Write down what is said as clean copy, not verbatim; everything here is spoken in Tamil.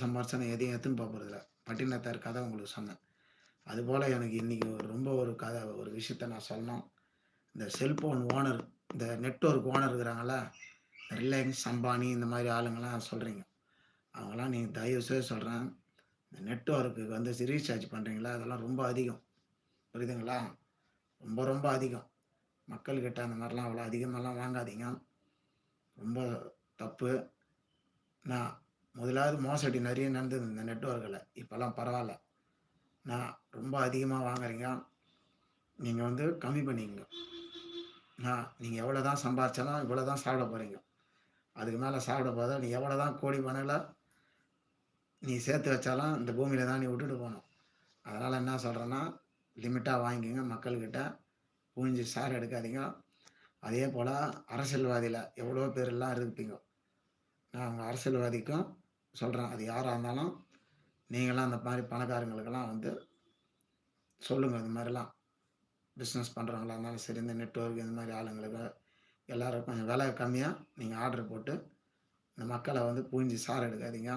சம்பாரிச்சா நான் எதையும் எடுத்துன்னு போறதில்ல. பட்டினத்தார் கதை உங்களுக்கு சொன்னேன். அதுபோல எனக்கு இன்னைக்கு ரொம்ப ஒரு கதை ஒரு விஷயத்த நான் சொல்லணும். இந்த செல்போன் ஓனர், இந்த நெட்வொர்க் ஓனர் இருக்கிறாங்கல்ல, ரிலையன்ஸ், அம்பானி இந்த மாரி ஆளுங்கலாம் சொல்றீங்க. அவங்கலாம் நீங்க தயவு செய்து சொல்றேன், இந்த நெட்வொர்க்குக்கு வந்து ரீசார்ஜ் பண்றீங்களா, அதெல்லாம் ரொம்ப அதிகம். புரியுதுங்களா? ரொம்ப ரொம்ப அதிகம். மக்கள்கிட்ட அந்த மாரிலாம் அவ்வளோ அதிகமாலாம் வாங்காதீங்க. ரொம்ப தப்பு. நான் முதலாவது மோசடி நெறைய நடந்தது இந்த நெட்வொர்க்ல. இப்பலாம் பரவால்ல. நான் ரொம்ப அதிகமா வாங்குறீங்க. நீங்க வந்து கம்மி பண்ணிக்கங்க. நீங்க எவ்வளோ தான் சம்பாரிச்சாலும், இவ்வளோ தான் சாப்பிட போறீங்க. அதுக்கு மேல சாப்பிட போறதா, நீ எவ்வளோ தான் கோடி கணக்குல நீ சேர்த்து வச்சாலும், இந்த பூமியில தான் நீ விட்டுட்டு போணும். அதனால என்ன சொல்றேன்னா, லிமிட்டா வாங்கிக்கங்க மக்கள்கிட்ட. புழிஞ்சு சாறு எடுக்காதீங்க. அதேபோல அரசியல்வாதில எவ்வளோ பேர்லாம் இருப்பீங்க. நான் உங்க அரசியல்வாதிக்கும் சொல்றேன். அது யாரா இருந்தாலும், நீங்கலாம் அந்த மாரி பணக்காரங்களுக்கெல்லாம் வந்து சொல்லுங்க. இந்த மாரிலாம் பிசினஸ் பண்றவங்களா இருந்தாலும் சரி, இந்த நெட்வொர்க் இந்த மாரி ஆளுங்களுக்கு எல்லாரும் கொஞ்சம் விலை கம்மியா நீங்க ஆர்டர் போட்டு, இந்த மக்கள வந்து புழிஞ்சு சாறு எடுக்காதீங்க.